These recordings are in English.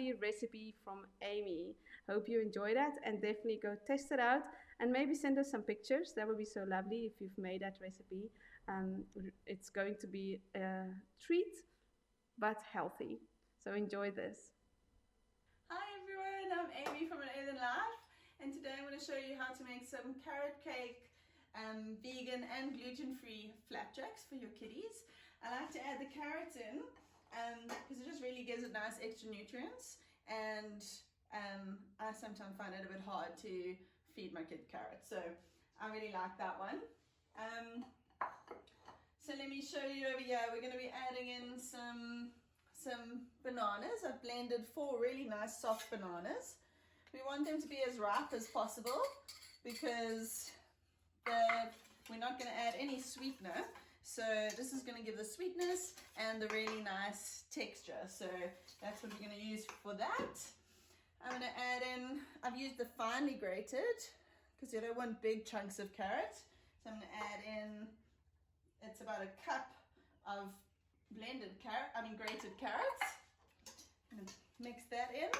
lovely recipe from Amy. Hope you enjoy that and definitely go test it out and maybe send us some pictures. That would be so lovely if you've made that recipe. It's going to be a treat but healthy. So enjoy this. Hi everyone, I'm Amy from An Earthen Life, and today I'm going to show you how to make some carrot cake, vegan and gluten-free flapjacks for your kiddies. I like to add the carrots in because it just really gives it nice extra nutrients, and I sometimes find it a bit hard to feed my kid carrots, so I really like that one. So let me show you over here. We're going to be adding in some bananas. I've blended 4 really nice soft bananas. We want them to be as ripe as possible because we're not going to add any sweetener. So this is going to give the sweetness and the really nice texture. So that's what we're going to use for that. I'm going to add in, I've used the finely grated because you don't want big chunks of carrot. So I'm going to add in, it's about a cup of grated carrots. I'm going to mix that in.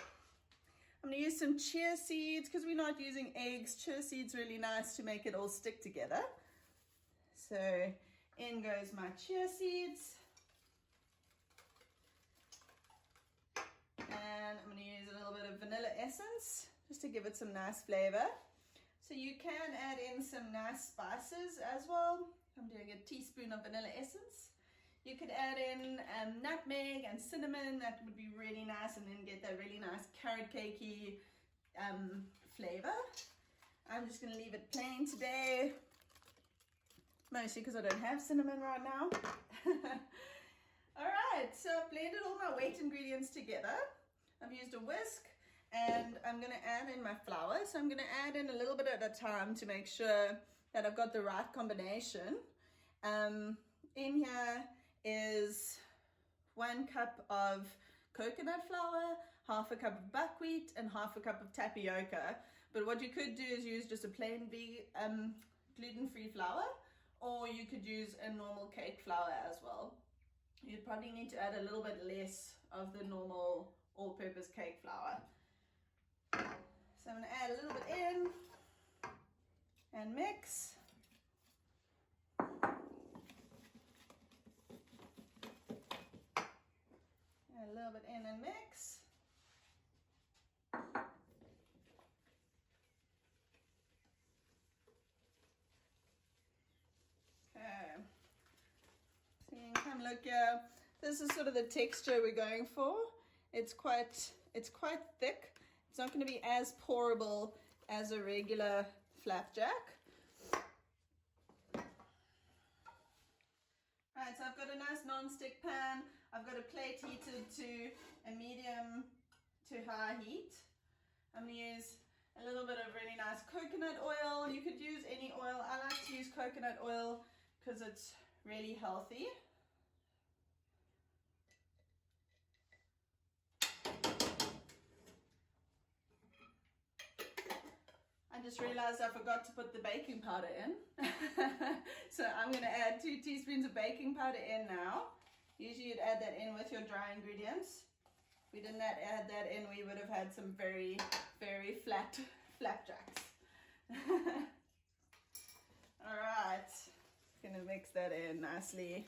I'm going to use some chia seeds because we're not using eggs. Chia seeds really nice to make it all stick together. So in goes my chia seeds. And I'm going to use a little bit of vanilla essence just to give it some nice flavor. So you can add in some nice spices as well. I'm doing a teaspoon of vanilla essence. You could add in nutmeg and cinnamon. That would be really nice, and then get that really nice carrot cakey flavor. I'm just going to leave it plain today, mostly because I don't have cinnamon right now. Alright, so I've blended all my wet ingredients together. I've used a whisk, and I'm going to add in my flour. So I'm going to add in a little bit at a time to make sure that I've got the right combination. In here is 1 cup of coconut flour, half a cup of buckwheat, and half a cup of tapioca. But what you could do is use just a plain gluten-free flour, or you could use a normal cake flour as well. You'd probably need to add a little bit less of the normal all-purpose cake flour. So I'm going to add a little bit in and mix. A little bit in and mix. Okay. So you can come look here. This is sort of the texture we're going for. It's quite thick. It's not going to be as pourable as a regular flapjack. Right, so I've got a nice non-stick pan. I've got a plate heated to a medium to high heat. I'm going to use a little bit of really nice coconut oil. You could use any oil. I like to use coconut oil because it's really healthy. I just realized I forgot to put the baking powder in. So I'm going to add 2 teaspoons of baking powder in now. Usually you'd add that in with your dry ingredients. If we didn't add that in, we would have had some very, very flat flapjacks. Alright, going to mix that in nicely.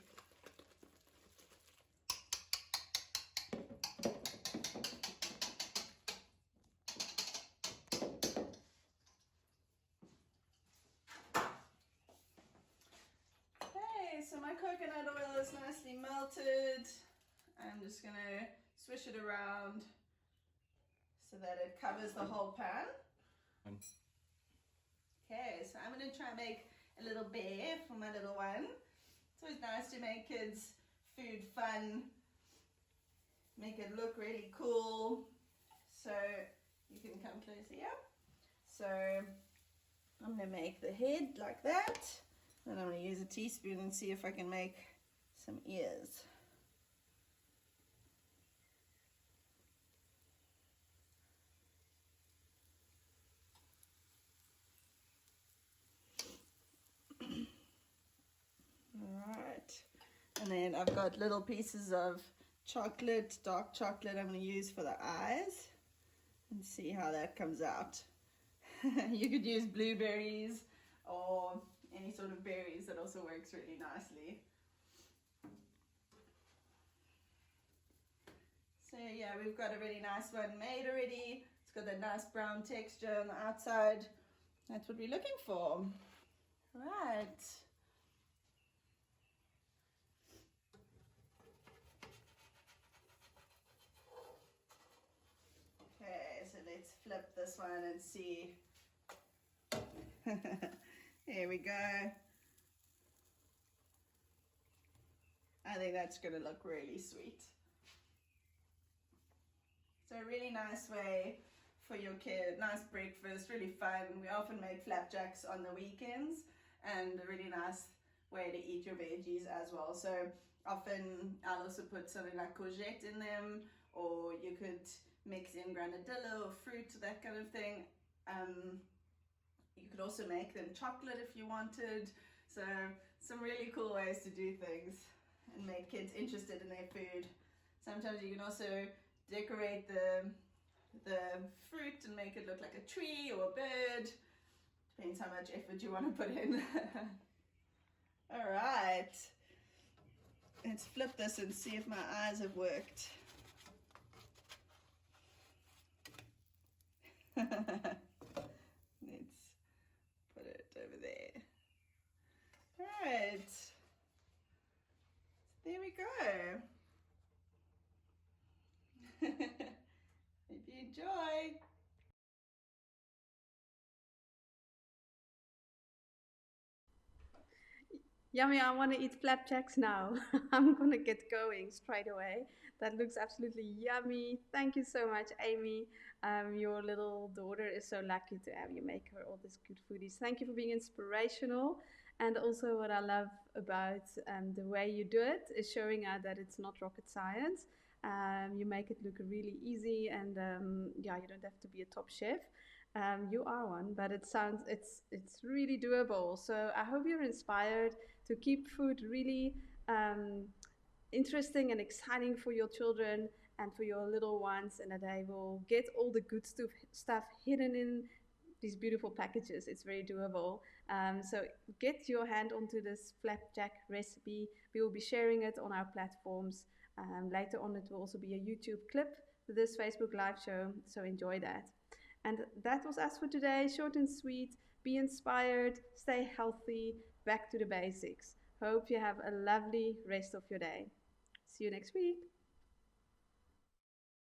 So my coconut oil is nicely melted. I'm just going to swish it around so that it covers the whole pan. Okay, so I'm going to try and make a little bear for my little one. It's always nice to make kids' food fun, make it look really cool. So you can come closer here. So I'm going to make the head like that. Then I'm going to use a teaspoon and see if I can make some ears. Alright, and then I've got little pieces of chocolate, dark chocolate I'm going to use for the eyes, and see how that comes out. You could use blueberries or any sort of berries, that also works really nicely. So yeah, we've got a really nice one made already. It's got that nice brown texture on the outside. That's what we're looking for. Right. Okay, so let's flip this one and see. Here we go. I think that's going to look really sweet. So a really nice way for your kid, nice breakfast, really fun. We often make flapjacks on the weekends, and a really nice way to eat your veggies as well. So often I'll also put something like courgette in them, or you could mix in granadilla or fruit, that kind of thing. You could also make them chocolate if you wanted. So some really cool ways to do things and make kids interested in their food. Sometimes you can also decorate the fruit and make it look like a tree or a bird. Depends how much effort you want to put in. All right. Let's flip this and see if my eyes have worked. Let's put it over there. All right. There we go. Hope you enjoy. Yummy, I want to eat flapjacks now. I'm going to get going straight away. That looks absolutely yummy. Thank you so much, Amy. Your little daughter is so lucky to have you make her all these good foodies. Thank you for being inspirational. And also, what I love about the way you do it is showing out that it's not rocket science. You make it look really easy, and yeah, you don't have to be a top chef. You are one, but it's really doable. So I hope you're inspired to keep food really interesting and exciting for your children and for your little ones, and that they will get all the good stuff hidden in these beautiful packages. It's very doable. So get your hand onto this flapjack recipe. We will be sharing it on our platforms. Later on, it will also be a YouTube clip for this Facebook live show. So enjoy that. And that was us for today. Short and sweet. Be inspired. Stay healthy. Back to the basics. Hope you have a lovely rest of your day. See you next week.